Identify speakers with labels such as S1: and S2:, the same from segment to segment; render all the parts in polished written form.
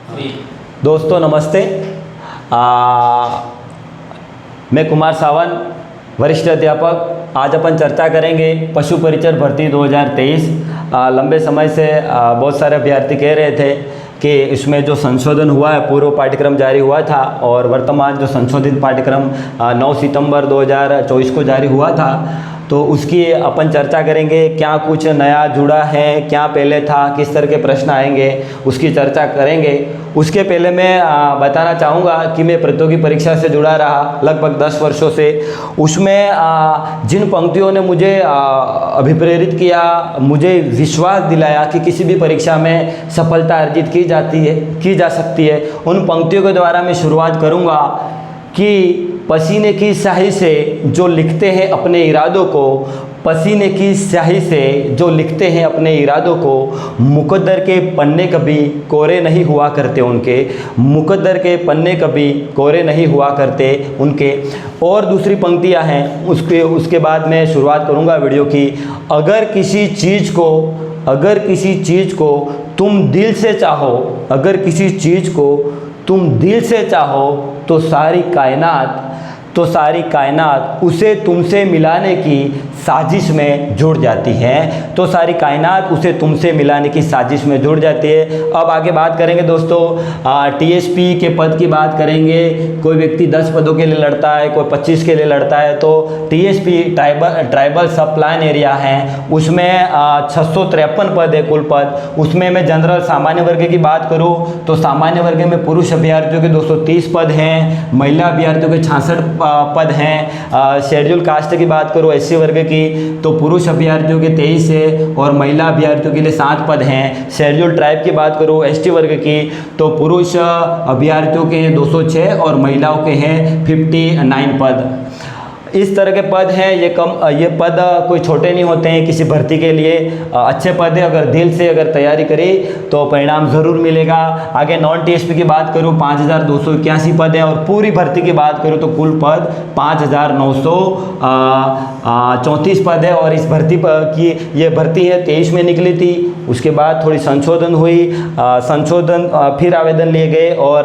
S1: दोस्तों नमस्ते। मैं कुमार सावंत, वरिष्ठ अध्यापक। आज अपन चर्चा करेंगे पशु परिचर भर्ती 2023। लंबे समय से बहुत सारे अभ्यर्थी कह रहे थे कि इसमें जो संशोधन हुआ है, पूर्व पाठ्यक्रम जारी हुआ था और वर्तमान जो संशोधित पाठ्यक्रम 9 सितंबर 2024 को जारी हुआ था, तो उसकी अपन चर्चा करेंगे। क्या कुछ नया जुड़ा है, क्या पहले था, किस तरह के प्रश्न आएंगे, उसकी चर्चा करेंगे। उसके पहले मैं बताना चाहूँगा कि मैं प्रतियोगी परीक्षा से जुड़ा रहा लगभग 10 वर्षों से। उसमें जिन पंक्तियों ने मुझे अभिप्रेरित किया, मुझे विश्वास दिलाया कि किसी भी परीक्षा में सफलता अर्जित की जा सकती है, उन पंक्तियों के द्वारा मैं शुरुआत करूँगा कि पसीने की स्याही से जो लिखते हैं अपने इरादों को, पसीने की स्याही से जो लिखते हैं अपने इरादों को, मुकद्दर के पन्ने कभी कोरे नहीं हुआ करते उनके, मुकद्दर के पन्ने कभी कोरे नहीं हुआ करते उनके। और दूसरी पंक्तियां हैं, उसके बाद मैं शुरुआत करूंगा वीडियो की। अगर किसी चीज़ को तुम दिल से चाहो, अगर किसी चीज़ को तुम दिल से चाहो तो सारी कायनात उसे तुमसे मिलाने की साजिश में जुड़ जाती है। तो सारी कायनात उसे तुमसे मिलाने की साजिश में जुड़ जाती है। अब आगे बात करेंगे दोस्तों, टीएसपी के पद की बात करेंगे। कोई व्यक्ति 10 पदों के लिए लड़ता है, कोई 25 के लिए लड़ता है। तो टीएसपी ट्राइबल सब प्लान एरिया है, उसमें 653 पद है कुल पद। उसमें मैं जनरल सामान्य वर्ग की बात करूँ तो सामान्य वर्ग में पुरुष अभ्यर्थियों के 230 पद हैं, महिला अभ्यर्थियों के 66 पद हैं। शेड्यूल कास्ट की बात करूँ एससी वर्ग की तो पुरुष अभ्यर्थियों के 23 है और महिला अभ्यर्थियों के लिए 7 पद हैं। शेड्यूल ट्राइब की बात करूँ एसटी वर्ग की तो पुरुष अभ्यर्थियों के हैं 206 और महिलाओं के हैं 59 पद। इस तरह के पद हैं। ये पद कोई छोटे नहीं होते हैं, किसी भर्ती के लिए अच्छे पद है। अगर दिल से अगर तैयारी करें तो परिणाम ज़रूर मिलेगा। आगे नॉन टीएसपी की बात करूँ 5281 पद हैं और पूरी भर्ती की बात करूँ तो कुल पद 5934 पद है। और इस भर्ती की ये भर्ती है 23 में निकली थी, उसके बाद थोड़ी संशोधन हुई, फिर आवेदन लिए गए और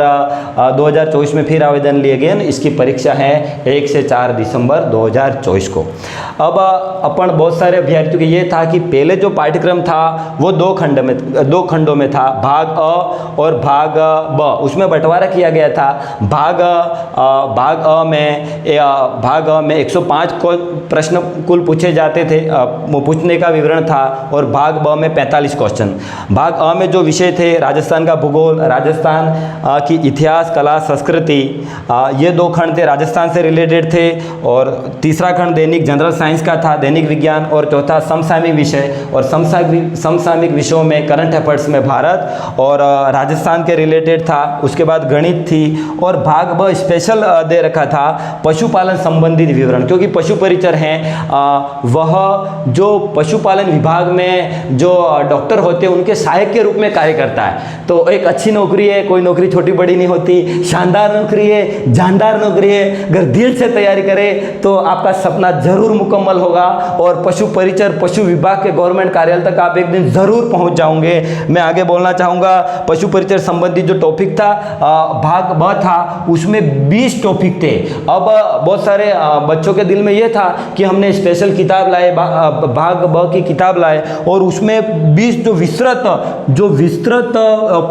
S1: 2024 में फिर आवेदन लिए गए। इसकी परीक्षा है 1 से 4 दिसंबर 2024 को। अब अपन बहुत सारे अभ्यर्थियों के ये था कि पहले जो पाठ्यक्रम था वो दो खंडों में था, भाग अ और भाग ब। उसमें बंटवारा किया गया था। भाग अ में 105 प्रश्न कुल पूछे जाते थे, पूछने का विवरण था। और भाग ब में 45 क्वेश्चन। भाग अ में जो विषय थे राजस्थान का भूगोल, राजस्थान की इतिहास, कला, संस्कृति, ये 2 खंड थे, राजस्थान से रिलेटेड थे। और तीसरा खंड दैनिक जनरल साइंस का था, दैनिक विज्ञान। और चौथा समसामयिक विषय, और समसामयिक विषयों में करंट अफेयर्स में भारत और राजस्थान के रिलेटेड था। उसके बाद गणित थी। और भाग ब स्पेशल दे रखा था पशुपालन संबंधित विवरण, क्योंकि पशु परिचर हैं, वह जो पशुपालन विभाग में जो डॉक्टर होते हैं उनके सहायक के रूप में कार्य करता है। तो एक अच्छी नौकरी है, कोई नौकरी छोटी बड़ी नहीं होती, शानदार नौकरी है, जानदार नौकरी है। अगर दिल से तैयारी करें तो आपका सपना जरूर मुकम्मल होगा और पशु परिचर, पशु विभाग के गवर्नमेंट कार्यालय तक आप एक दिन जरूर पहुंच जाओगे। मैं आगे बोलना चाहूँगा, पशु परिचर संबंधित जो टॉपिक था भाग ब था, उसमें 20 टॉपिक थे। अब बहुत सारे बच्चों के दिल में ये था कि हमने स्पेशल किताब लाए, भाग ब की किताब लाए और उसमें 20 जो विस्तृत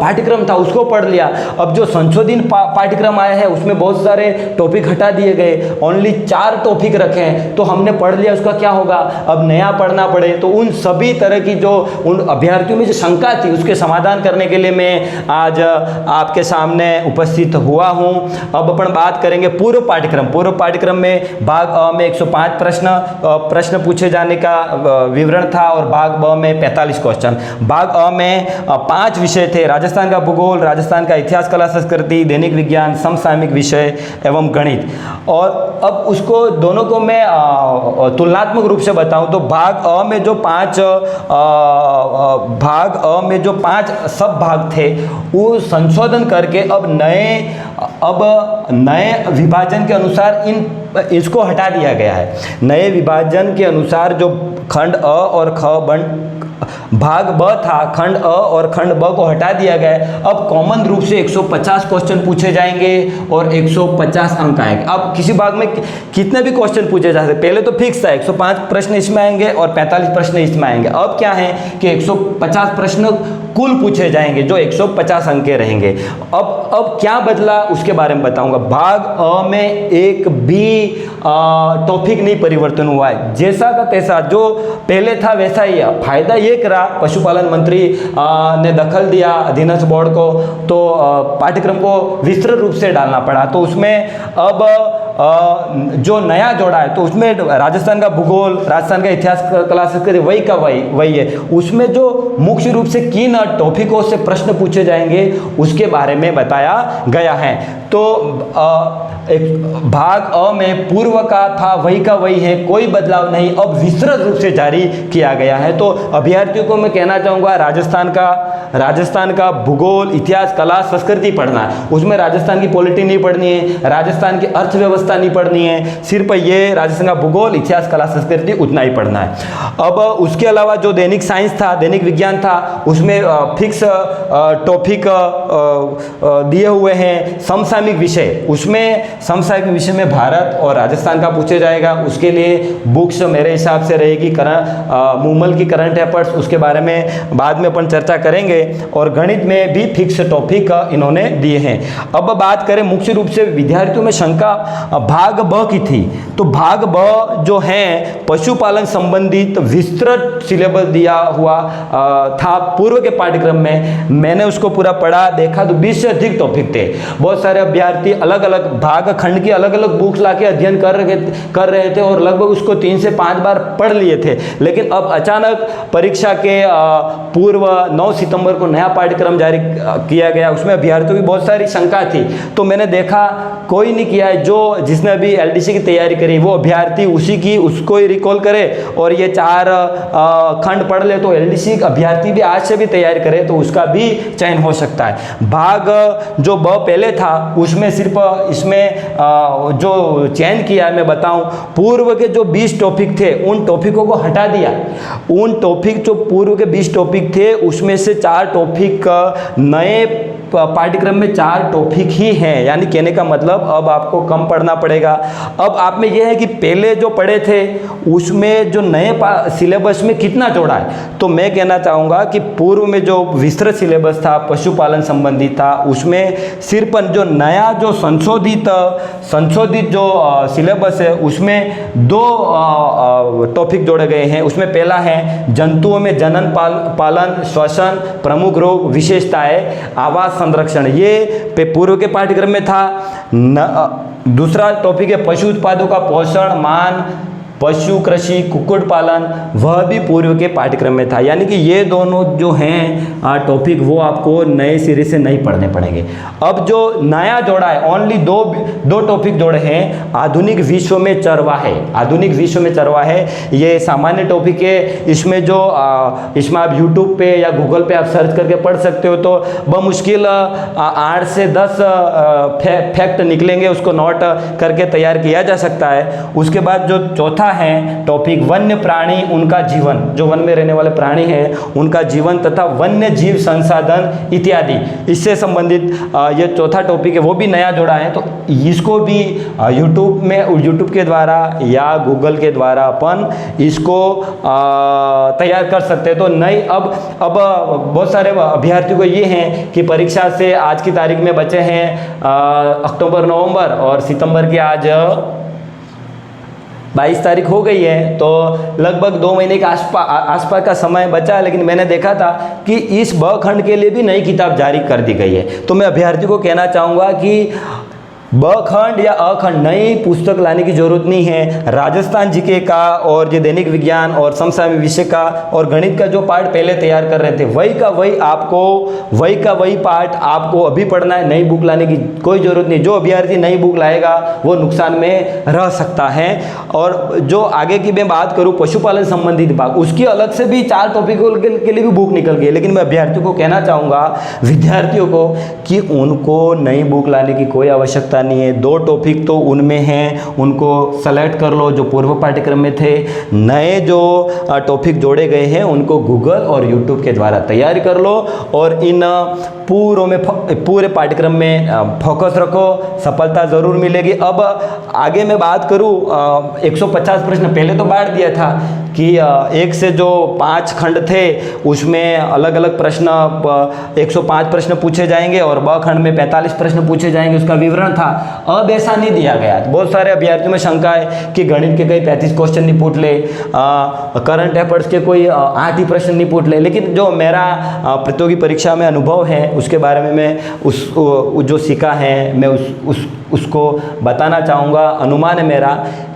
S1: पाठ्यक्रम था उसको पढ़ लिया। अब जो संशोधित पाठ्यक्रम आया है उसमें बहुत सारे टॉपिक हटा दिए गए, ओनली 4 टॉपिक रखे हैं। तो हमने पढ़ लिया, उसका क्या होगा, अब नया पढ़ना पड़े। तो उन सभी तरह की जो उन अभ्यर्थियों में जो शंका थी उसके समाधान करने के लिए मैं आज आपके सामने उपस्थित हुआ हूं। अब अपन बात करेंगे पूर्व पाठ्यक्रम में भाग अ में 105 प्रश्न पूछे जाने का विवरण था और भाग ब में 45 क्वेश्चन। भाग अ में 5 विषय थे, राजस्थान का भूगोल, राजस्थान का इतिहास, कला, संस्कृति, दैनिक विज्ञान, समसामयिक विषय एवं गणित। और अब उसको दोनों को मैं तुलनात्मक रूप से बताऊं तो भाग अ में जो 5 सब भाग थे वो संशोधन करके अब नए विभाजन के अनुसार इसको हटा दिया गया है। नए विभाजन के अनुसार जो खंड अ और ख भाग ब था, खंड अ और खंड ब को हटा दिया गया है। अब कॉमन रूप से 150 क्वेश्चन पूछे जाएंगे और 150 अंक आएंगे। अब किसी भाग में कितने भी क्वेश्चन पूछे जा सकते, पहले तो फिक्स था 105 प्रश्न इसमें आएंगे और 45 प्रश्न इसमें आएंगे। अब क्या है कि 150 प्रश्न कुल पूछे जाएंगे जो 150 अंक के रहेंगे। अब क्या बदला उसके बारे में बताऊंगा। भाग अ में एक भी टॉपिक नहीं परिवर्तन हुआ है, जैसा का तैसा जो पहले था वैसा ही है। फायदा ये करा, पशुपालन मंत्री ने दखल दिया अधीनस्थ बोर्ड को, तो पाठ्यक्रम को विस्तृत रूप से डालना पड़ा। तो उसमें अब जो नया जोड़ा है तो उसमें राजस्थान का भूगोल, राजस्थान का इतिहास, कला, संस्कृति वही का वही है। उसमें जो मुख्य रूप से किन टॉपिकों से प्रश्न पूछे जाएंगे उसके बारे में बताया गया है। तो एक भाग अ में पूर्व का था वही का वही है, कोई बदलाव नहीं, अब विस्तृत रूप से जारी किया गया है। तो अभ्यर्थियों को मैं कहना चाहूँगा राजस्थान का भूगोल, इतिहास, कला, संस्कृति पढ़ना है। उसमें राजस्थान की पॉलिटी नहीं पढ़नी है, राजस्थान की अर्थव्यवस्था नहीं पढ़नी है, सिर्फ ये राजस्थान का भूगोल, इतिहास, कला, संस्कृति उतना ही पढ़ना है। अब उसके अलावा जो दैनिक साइंस था, दैनिक विज्ञान था, उसमें फिक्स टॉपिक दिए हुए हैं। समसामयिक विषय, उसमें समसामयिक विषय में भारत और राजस्थान का पूछे जाएगा। उसके लिए बुक्स मेरे हिसाब से रहेगी मूमल की करंट अफेयर्स, उसके बारे में बाद में अपन चर्चा करेंगे। और गणित में भी फिक्स टॉपिक इन्होंने दिए हैं। अब बात करें मुख्य रूप से विद्यार्थियों में शंका भाग ब की थी, तो भाग ब जो है पशुपालन संबंधित विस्तृत सिलेबस दिया हुआ था पूर्व के पाठ्यक्रम में। मैंने उसको पूरा पढ़ा, देखा तो 20 से अधिक टॉपिक थे। बहुत सारे अभ्यर्थी अलग अलग भाग खंड की अलग अलग बुक्स लाके अध्ययन कर रहे थे और लगभग उसको 3 से 5 बार पढ़ लिए थे। लेकिन अब अचानक परीक्षा के पूर्व 9 सितंबर को नया पाठ्यक्रम जारी किया गया, उसमें अभ्यर्थियों की बहुत सारी शंका थी। तो मैंने देखा कोई नहीं किया है, जो जिसने अभी एलडीसी की तैयारी करी वो अभ्यर्थी उसको ही रिकॉल करे और ये 4 खंड पढ़ ले, तो एलडीसी अभ्यर्थी भी आज से भी तैयारी करे तो उसका भी चयन हो सकता है। भाग जो ब पहले था उसमें सिर्फ इसमें जो चयन किया है मैं बताऊं, पूर्व के जो 20 टॉपिक थे उन टॉपिकों को हटा दिया। उन टॉपिक जो पूर्व के 20 टॉपिक थे उसमें से 4 टॉपिक नए पाठ्यक्रम में 4 टॉपिक ही हैं, यानी कहने का मतलब अब आपको कम पढ़ना पड़ेगा। अब आप में यह है कि पहले जो पढ़े थे उसमें जो नए सिलेबस में कितना जोड़ा है। तो मैं कहना चाहूँगा कि पूर्व में जो विस्तृत सिलेबस था पशुपालन संबंधी था, उसमें सिर्फ जो नया जो संशोधित जो सिलेबस है उसमें 2 टॉपिक जोड़े गए हैं। उसमें पहला है जंतुओं में जनन पालन श्वसन प्रमुख रोग विशेषताएं आवास संरक्षण, ये पूर्व के पाठ्यक्रम में था। दूसरा टॉपिक है पशु उत्पादों का पोषण मान पशु कृषि कुक्कुट पालन, वह भी पूर्व के पाठ्यक्रम में था। यानी कि ये दोनों जो हैं टॉपिक वो आपको नए सिरे से नहीं पढ़ने पड़ेंगे। अब जो नया जोड़ा है ओनली दो टॉपिक जोड़े हैं। आधुनिक विश्व में चरवाहे, आधुनिक विश्व में चरवाहे ये सामान्य टॉपिक है। इसमें इसमें आप यूट्यूब पे या गूगल पे आप सर्च करके पढ़ सकते हो, तो बमुश्किल 8 से 10 फैक्ट निकलेंगे, उसको नोट करके तैयार किया जा सकता है। उसके बाद जो चौथा है टॉपिक वन्य प्राणी उनका जीवन, जो वन में रहने वाले प्राणी हैं उनका जीवन तथा वन्य जीव संसाधन इत्यादि, इससे संबंधित ये चौथा टॉपिक है, वो भी नया जोड़ा है। तो इसको भी यूट्यूब के द्वारा या गूगल के द्वारा अपन इसको तैयार कर सकते हैं। तो नई अब बहुत सारे अभ्यर्थियों को ये हैं कि परीक्षा से आज की तारीख में बचे हैं अक्टूबर नवंबर और सितंबर की आज 22 तारीख हो गई है, तो लगभग 2 महीने के आसपास का समय बचा है। लेकिन मैंने देखा था कि इस ब खंड के लिए भी नई किताब जारी कर दी गई है। तो मैं अभ्यर्थी को कहना चाहूँगा कि ब खंड या अखंड नई पुस्तक लाने की जरूरत नहीं है। राजस्थान जीके का और जो दैनिक विज्ञान और समसामयिक विषय का और गणित का जो पार्ट पहले तैयार कर रहे थे वही का वही पार्ट आपको अभी पढ़ना है। नई बुक लाने की कोई ज़रूरत नहीं। जो अभ्यर्थी नई बुक लाएगा वो नुकसान में रह सकता है। और जो आगे की मैं बात करूँ पशुपालन संबंधित भाग, उसकी अलग से भी 4 टॉपिकों के लिए भी बुक निकल गई। लेकिन मैं अभ्यर्थियों को कहना चाहूँगा, विद्यार्थियों को, कि उनको नई बुक लाने की कोई आवश्यकता पता नहीं है। 2 टॉपिक तो उनमें हैं, उनको सेलेक्ट कर लो जो पूर्व पाठ्यक्रम में थे। नए जो टॉपिक जोड़े गए हैं उनको गूगल और यूट्यूब के द्वारा तैयारी कर लो और इन पूरे पाठ्यक्रम में फोकस रखो, सफलता ज़रूर मिलेगी। अब आगे मैं बात करूँ 150 प्रश्न पहले तो बांट दिया था कि 1 से जो 5 खंड थे उसमें अलग अलग प्रश्न 105 प्रश्न पूछे जाएंगे और ब खंड में 45 प्रश्न पूछे जाएंगे, उसका विवरण था। अब ऐसा नहीं दिया गया। बहुत सारे अभ्यर्थियों में शंका है कि गणित के कई 35 क्वेश्चन नहीं पूछ ले, करंट अफेयर्स के कोई 8 ही प्रश्न नहीं पूछ ले। लेकिन जो मेरा प्रतियोगी परीक्षा में अनुभव है उसके बारे में मैं जो सीखा है मैं उसको बताना चाहूँगा। अनुमान है मेरा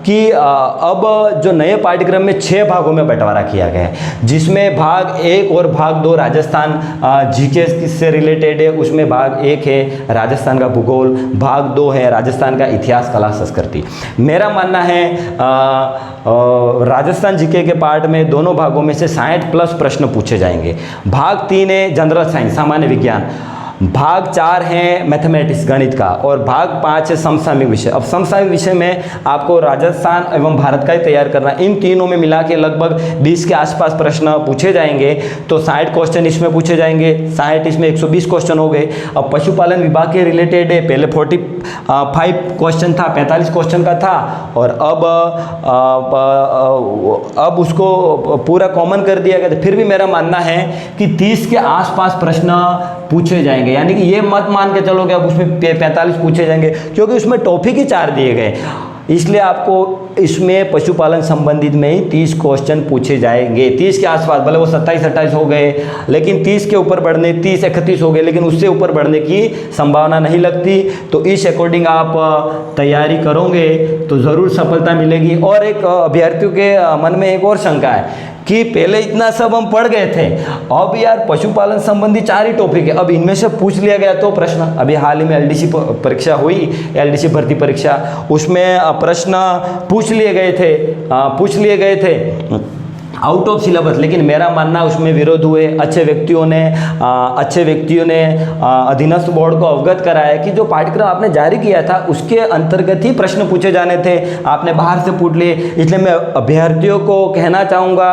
S1: कि अब जो नए पाठ्यक्रम में 6 भागों में बंटवारा किया गया है, जिसमें भाग 1 और भाग 2 राजस्थान जीके से रिलेटेड है। उसमें भाग 1 है राजस्थान का भूगोल, भाग 2 है राजस्थान का इतिहास, कला, संस्कृति। मेरा मानना है राजस्थान जीके के पार्ट में दोनों भागों में से 60+ प्रश्न पूछे जाएंगे। भाग 3 है जनरल साइंस, सामान्य विज्ञान, भाग 4 है मैथमेटिक्स, गणित का, और भाग 5 है समसामयिक विषय। अब समसामयिक विषय में आपको राजस्थान एवं भारत का ही तैयार करना है। इन तीनों में मिला के लगभग 20 के आसपास प्रश्न पूछे जाएंगे। तो 60 क्वेश्चन इसमें पूछे जाएंगे, 60 इसमें 120 क्वेश्चन हो गए। अब पशुपालन विभाग के रिलेटेड है, पहले 45 क्वेश्चन था, 45 क्वेश्चन का था, और अब उसको पूरा कॉमन कर दिया गया। तो फिर भी मेरा मानना है कि 30 के आसपास प्रश्न पूछे जाएंगे, यानी कि ये मत मान के चलो कि अब उसमें 45 पूछे जाएंगे, क्योंकि उसमें टॉपिक ही 4 दिए गए। इसलिए आपको इसमें पशुपालन संबंधित में ही 30 क्वेश्चन पूछे जाएंगे। 30 के आसपास, भले वो 27-28 हो गए, लेकिन 30 के ऊपर बढ़ने, 30-31 हो गए, लेकिन उससे ऊपर बढ़ने की संभावना नहीं लगती। तो इस अकॉर्डिंग आप तैयारी करोगे तो ज़रूर सफलता मिलेगी। और एक अभ्यर्थियों के मन में एक और शंका है कि पहले इतना सब हम पढ़ गए थे, अब यार पशुपालन संबंधी 4 ही टॉपिक है, अब इनमें से पूछ लिया गया तो प्रश्न। अभी हाल ही में एलडीसी परीक्षा हुई, एलडीसी भर्ती परीक्षा, उसमें प्रश्न पूछ लिए गए थे आउट ऑफ सिलेबस। लेकिन मेरा मानना उसमें विरोध हुए। अच्छे व्यक्तियों ने अधीनस्थ बोर्ड को अवगत कराया कि जो पाठ्यक्रम आपने जारी किया था उसके अंतर्गत ही प्रश्न पूछे जाने थे, आपने बाहर से पूछ लिए। इसलिए मैं अभ्यर्थियों को कहना चाहूँगा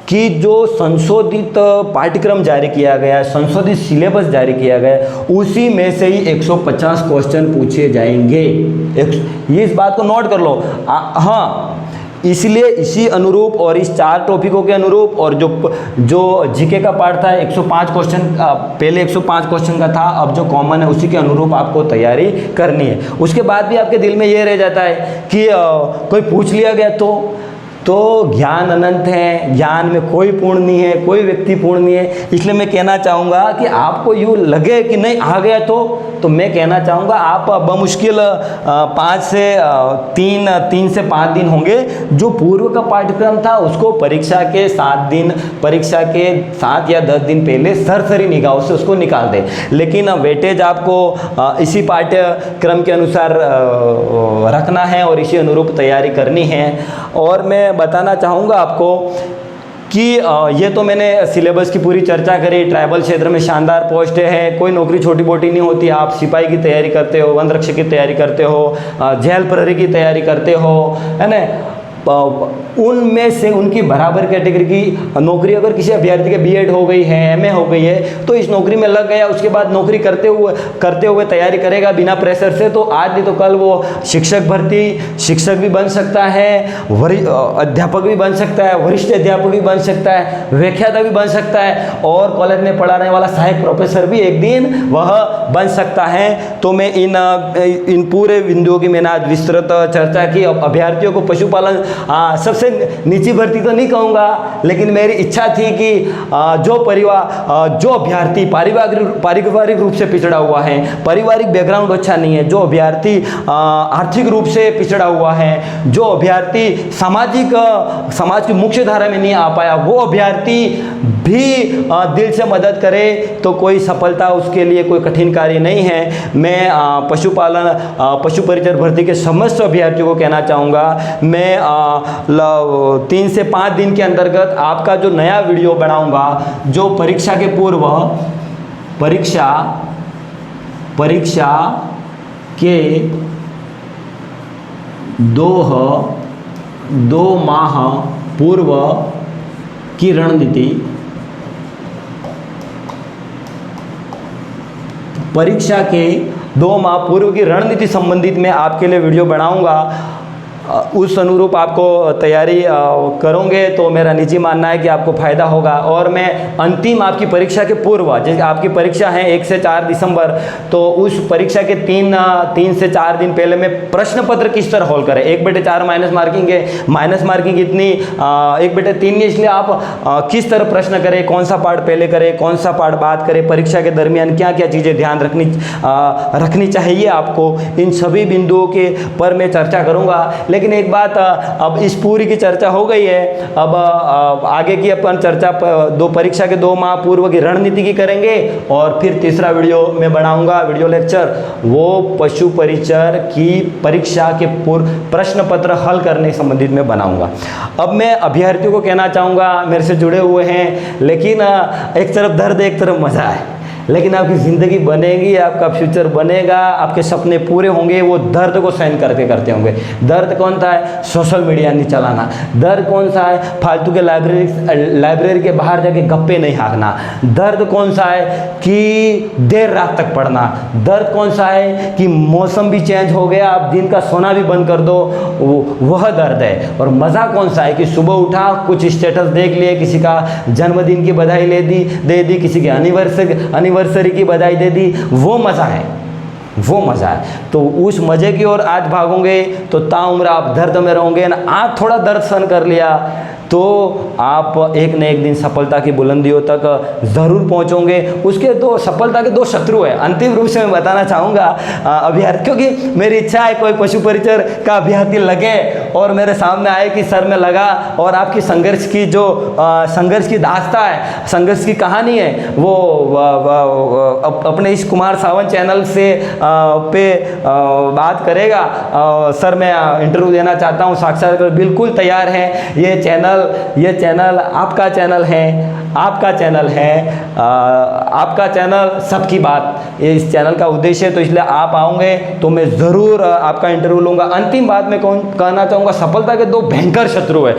S1: कि जो संशोधित पाठ्यक्रम जारी किया गया, संशोधित सिलेबस जारी किया गया, उसी में से ही 150 क्वेश्चन पूछे जाएंगे। ये इस बात को नोट कर लो। हाँ, इसलिए इसी अनुरूप और इस 4 टॉपिकों के अनुरूप, और जो जीके का पार्ट था 105 क्वेश्चन, पहले 105 क्वेश्चन का था, अब जो कॉमन है उसी के अनुरूप आपको तैयारी करनी है। उसके बाद भी आपके दिल में ये रह जाता है कि कोई पूछ लिया गया तो ज्ञान अनंत है, ज्ञान में कोई पूर्ण नहीं है, कोई व्यक्ति पूर्ण नहीं है। इसलिए मैं कहना चाहूँगा कि आपको यूँ लगे कि नहीं आ गया तो मैं कहना चाहूँगा आप बमुश्किल 3 से 5 दिन होंगे। जो पूर्व का पाठ्यक्रम था उसको परीक्षा के 7 या 10 दिन पहले सरसरी निगाहों से उसको निकाल दे। लेकिन वेटेज आपको इसी पाठ्यक्रम के अनुसार रखना है और इसी अनुरूप तैयारी करनी है। और मैं बताना चाहूँगा आपको कि ये तो मैंने सिलेबस की पूरी चर्चा करी। ट्राइबल क्षेत्र में शानदार पोस्ट है, कोई नौकरी छोटी मोटी नहीं होती। आप सिपाही की तैयारी करते हो, वन रक्षक की तैयारी करते हो, जेल प्रहरी की तैयारी करते हो, है ना, उनमें से उनकी बराबर कैटेगरी की नौकरी अगर किसी अभ्यर्थी के बीएड हो गई है, एमए हो गई है, तो इस नौकरी में लग गया, उसके बाद नौकरी करते हुए तैयारी करेगा बिना प्रेशर से, तो आज नहीं तो कल वो शिक्षक भी बन सकता है, अध्यापक भी बन सकता है, वरिष्ठ अध्यापक भी बन सकता है, व्याख्याता भी बन सकता है, और कॉलेज में पढ़ाने वाला सहायक प्रोफेसर भी एक दिन वह बन सकता है। तो मैं इन पूरे बिंदुओं की मैंने आज विस्तृत चर्चा की। अब अभ्यर्थियों को पशुपालन सबसे नीची भर्ती तो नहीं कहूँगा, लेकिन मेरी इच्छा थी कि जो अभ्यर्थी पारिवारिक रूप से पिछड़ा हुआ है, पारिवारिक बैकग्राउंड अच्छा नहीं है, जो अभ्यर्थी आर्थिक रूप से पिछड़ा हुआ है, जो अभ्यर्थी समाज की मुख्य धारा में नहीं आ पाया, वो अभ्यर्थी भी दिल से मदद करे तो कोई सफलता उसके लिए कोई कठिन कार्य नहीं है। मैं पशु परिचर भर्ती के समस्त अभ्यर्थियों को कहना चाहूँगा, मैं 3 से 5 दिन के अंतर्गत आपका जो नया वीडियो बनाऊंगा, जो परीक्षा के पूर्व के 2 माह पूर्व की रणनीति, परीक्षा के 2 माह पूर्व की रणनीति संबंधित मैं आपके लिए वीडियो बनाऊंगा। उस अनुरूप आपको तैयारी करोगे तो मेरा निजी मानना है कि आपको फ़ायदा होगा। और मैं अंतिम आपकी परीक्षा के पूर्व, जैसे आपकी परीक्षा है 1 से 4 दिसंबर, तो उस परीक्षा के 3 से 4 दिन पहले मैं प्रश्न पत्र किस तरह हॉल करें, 1/4 माइनस मार्किंग है, माइनस मार्किंग इतनी 1/3 है, इसलिए आप किस तरह प्रश्न करें, कौन सा पार्ट पहले करें, कौन सा पार्ट बाद करें, परीक्षा के दरमियान क्या क्या चीज़ें ध्यान रखनी चाहिए आपको, इन सभी बिंदुओं के पर मैं चर्चा करूँगा। लेकिन एक बात, अब इस पूरी की चर्चा हो गई है, अब आगे की अपन चर्चा परीक्षा के 2 माह पूर्व की रणनीति की करेंगे। और फिर तीसरा वीडियो मैं बनाऊंगा, वीडियो लेक्चर, वो पशु परिचर की परीक्षा के पूर्व प्रश्न पत्र हल करने संबंधित मैं बनाऊंगा। अब मैं अभ्यर्थियों को कहना चाहूँगा, मेरे से जुड़े हुए हैं, लेकिन एक तरफ दर्द एक तरफ मज़ा है, लेकिन आपकी ज़िंदगी बनेगी, आपका फ्यूचर बनेगा, आपके सपने पूरे होंगे, वो दर्द को सहन करते होंगे। दर्द कौन सा है? सोशल मीडिया नहीं चलाना। दर्द कौन सा है? फालतू के लाइब्रेरी के बाहर जाके गप्पे नहीं हाँकना। दर्द कौन सा है? कि देर रात तक पढ़ना। दर्द कौन सा है? कि मौसम भी चेंज हो गया, आप दिन का सोना भी बंद कर दो, वह दर्द है। और मज़ा कौन सा है? कि सुबह उठा, कुछ स्टेटस देख लिए, किसी का जन्मदिन की बधाई दे दी, किसी की एनिवर्सरी की बधाई दे दी, वो मज़ा है, वो मज़ा है। तो उस मज़े की ओर आज भागोगे तो ताउम्र आप दर्द में रहोगे ना। आप थोड़ा दर्द सहन कर लिया तो आप एक न एक दिन सफलता की बुलंदियों तक ज़रूर पहुंचोगे। उसके सफलता के 2 शत्रु हैं। अंतिम रूप से मैं बताना चाहूँगा अभ्यर्थियों की, मेरी इच्छा है कोई पशु परिचर का अभ्यर्थी लगे और मेरे सामने आए कि सर में लगा, और आपकी संघर्ष की जो संघर्ष की दास्तां है, संघर्ष की कहानी है, वो अपने इस कुमार सावंत चैनल से पे बात करेगा। सर मैं इंटरव्यू देना चाहता हूँ, साक्षात्कार बिल्कुल तैयार है। ये चैनल आपका चैनल है, आपका चैनल सबकी बात, ये इस चैनल का उद्देश्य है। तो इसलिए आप आओगे तो मैं ज़रूर आपका इंटरव्यू लूँगा। अंतिम बात मैं कहना चाहूँगा, सफलता के 2 भयंकर शत्रु है,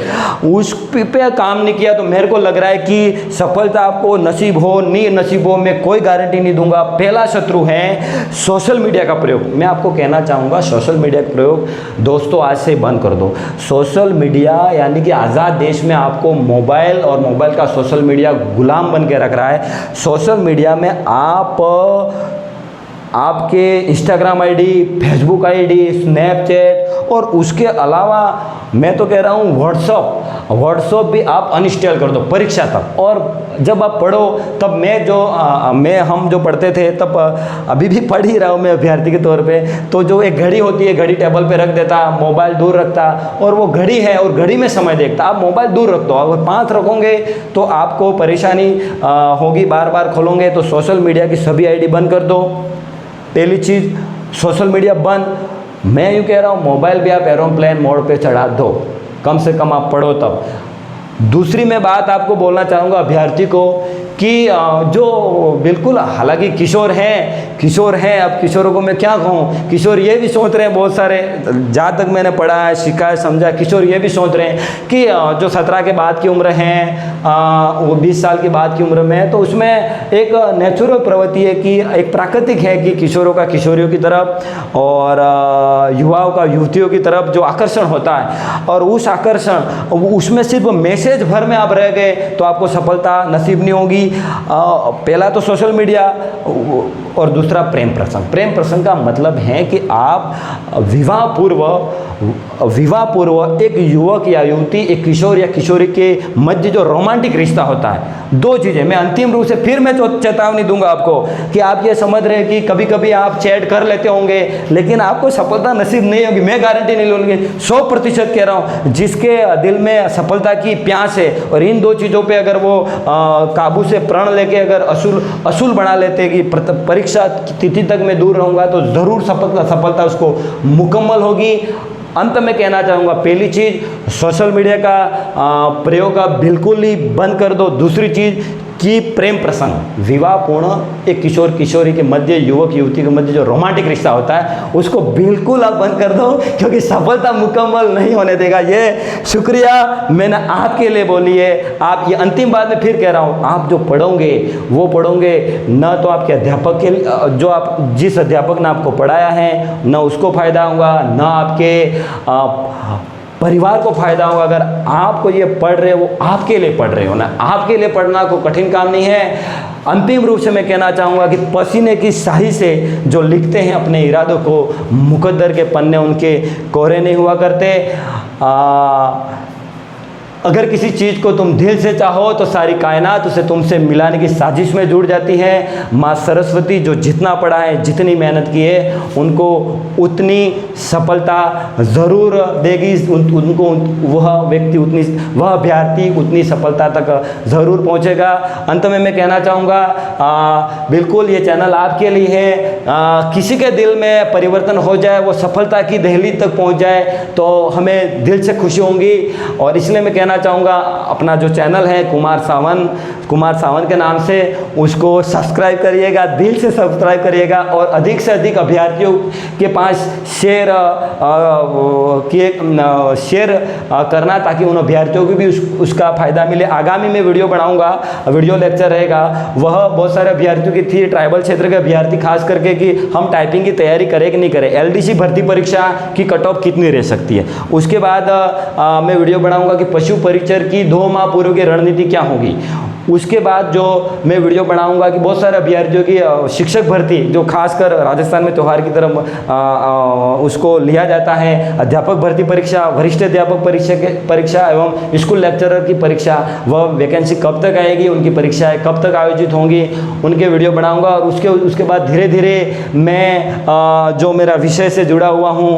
S1: उस पे काम नहीं किया तो मेरे को लग रहा है कि सफलता आपको नसीब हो नहीं नसीब हो, मैं कोई गारंटी नहीं दूंगा। पहला शत्रु है सोशल मीडिया का प्रयोग। मैं आपको कहना चाहूँगा, सोशल मीडिया का प्रयोग दोस्तों आज से बंद कर दो। सोशल मीडिया यानी कि आज़ाद देश में आपको मोबाइल और मोबाइल का सोशल मीडिया गुलाम बन के रख रहा है। सोशल मीडिया में आपके Instagram ID, Facebook ID, Snapchat और उसके अलावा मैं तो कह रहा हूँ व्हाट्सअप भी आप अनइंस्टॉल कर दो परीक्षा तक। और जब आप पढ़ो तब हम जो पढ़ते थे तब, अभी भी पढ़ ही रहा हूँ मैं अभ्यर्थी के तौर पे, तो जो एक घड़ी होती है, घड़ी टेबल पे रख देता, मोबाइल दूर रखता, और वो घड़ी है और घड़ी में समय देखता। आप मोबाइल दूर रख दो, अगर 5 रखोगे तो आपको परेशानी होगी, बार बार खोलोगे। तो सोशल मीडिया की सभी आईडी बंद कर दो। पहली चीज़ सोशल मीडिया बंद। मैं यूँ कह रहा हूँ मोबाइल भी आप एरोप्लेन मोड पे चढ़ा दो, कम से कम आप पढ़ो तब। दूसरी मैं बात आपको बोलना चाहूँगा अभ्यर्थी को कि जो बिल्कुल, हालांकि किशोर हैं, अब किशोरों को मैं क्या कहूँ, किशोर ये भी सोच रहे हैं, बहुत सारे, जहाँ तक मैंने पढ़ा है, सीखा है, समझा, किशोर ये भी सोच रहे हैं कि जो 17 के बाद की उम्र है, वो 20 साल के बाद की उम्र में है, तो उसमें एक नेचुरल प्रवृत्ति है कि एक प्राकृतिक है कि किशोरों का किशोरियों की तरफ और युवाओं का युवतियों की तरफ जो आकर्षण होता है, और उस आकर्षण, उसमें सिर्फ मैसेज भर में आप रह गए तो आपको सफलता नसीब नहीं होगी। पहला तो सोशल मीडिया, और दूसरा प्रेम प्रसंग का मतलब है कि आप विवाह पूर्व एक युवक या युवती, एक किशोर या किशोरी के मध्य जो रोमांटिक रिश्ता होता है, 2 चीज़ें मैं अंतिम रूप से फिर मैं चेतावनी दूंगा आपको कि आप ये समझ रहे हैं कि कभी कभी आप चैट कर लेते होंगे लेकिन आपको सफलता नसीब नहीं होगी। मैं गारंटी नहीं लूँगी, 100% कह रहा हूँ। जिसके दिल में सफलता की प्यास है और इन 2 चीज़ों पर अगर वो काबू से प्रण लेके अगर असूल बना लेते कि परीक्षा तिथि तक मैं दूर रहूँगा तो ज़रूर सफलता उसको मुकम्मल होगी। अंत में कहना चाहूँगा, पहली चीज़ सोशल मीडिया का प्रयोग आप बिल्कुल ही बंद कर दो। दूसरी चीज़ कि प्रेम प्रसंग, विवाह पूर्ण एक किशोर किशोरी के मध्य, युवक युवती के मध्य जो रोमांटिक रिश्ता होता है उसको बिल्कुल आप बंद कर दो, क्योंकि सफलता मुकम्मल नहीं होने देगा। ये शुक्रिया मैंने आपके लिए बोली है। आप ये अंतिम बात में फिर कह रहा हूँ, आप जो पढ़ोगे वो पढ़ोगे न तो आपके अध्यापक के जो आप जिस अध्यापक ने आपको पढ़ाया है न उसको फ़ायदा होगा, न आपके परिवार को फायदा होगा। अगर आपको ये पढ़ रहे हो वो आपके लिए पढ़ रहे हो ना, आपके लिए पढ़ना कोई कठिन काम नहीं है। अंतिम रूप से मैं कहना चाहूँगा कि पसीने की स्याही से जो लिखते हैं अपने इरादों को, मुकद्दर के पन्ने उनके कोरे नहीं हुआ करते। अगर किसी चीज़ को तुम दिल से चाहो तो सारी कायनात उसे तुमसे मिलाने की साजिश में जुड़ जाती है। माँ सरस्वती जो जितना पढ़ा है, जितनी मेहनत की है, उनको उतनी सफलता ज़रूर देगी। उनको वह व्यक्ति उतनी, वह अभ्यर्थी उतनी सफलता तक ज़रूर पहुँचेगा। अंत में मैं कहना चाहूँगा, बिल्कुल ये चैनल आपके लिए है। किसी के दिल में परिवर्तन हो जाए, वो सफलता की दहलीज तक पहुँच जाए तो हमें दिल से खुशी होंगी। और इसलिए मैं कहना चाहूँगा, अपना जो चैनल है कुमार सावन के नाम से, उसको सब्सक्राइब करिएगा, दिल से सब्सक्राइब करिएगा और अधिक से अधिक अभ्यर्थियों के पास शेयर करना, ताकि उन अभ्यर्थियों को भी उसका फ़ायदा मिले। आगामी में वीडियो बनाऊँगा, वीडियो लेक्चर रहेगा, वह बहुत सारे अभ्यर्थियों की थी, ट्राइबल क्षेत्र के अभ्यर्थी खास करके, कि हम टाइपिंग की तैयारी करें कि नहीं करें, LDC भर्ती परीक्षा की कट ऑफ कितनी रह सकती है। उसके बाद मैं वीडियो बनाऊँगा कि पशु परिचर की 2 माह पूर्व की रणनीति क्या होगी। उसके बाद जो मैं वीडियो बनाऊंगा कि बहुत सारे अभ्यर्थियों की शिक्षक भर्ती, जो खासकर राजस्थान में त्यौहार की तरफ उसको लिया जाता है, अध्यापक भर्ती परीक्षा, वरिष्ठ अध्यापक परीक्षा एवं स्कूल लेक्चरर की परीक्षा, वह वैकेंसी कब तक आएगी, उनकी परीक्षाएं कब तक आयोजित होंगी, उनके वीडियो बनाऊंगा। और उसके बाद धीरे धीरे मैं जो मेरा विषय से जुड़ा हुआ हूँ,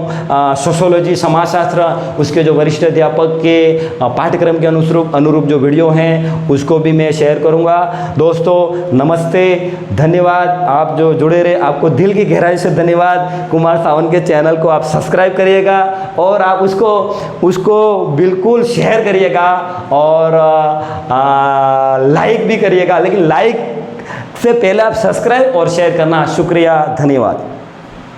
S1: सोशियोलॉजी, समाजशास्त्र, उसके जो वरिष्ठ अध्यापक के पाठ्यक्रम के अनुरूप जो वीडियो हैं उसको भी मैं शेयर करूंगा। दोस्तों नमस्ते, धन्यवाद। आप जो जुड़े रहे, आपको दिल की गहराई से धन्यवाद। कुमार सावन के चैनल को आप सब्सक्राइब करिएगा और आप उसको बिल्कुल शेयर करिएगा और लाइक भी करिएगा, लेकिन लाइक से पहले आप सब्सक्राइब और शेयर करना। शुक्रिया, धन्यवाद।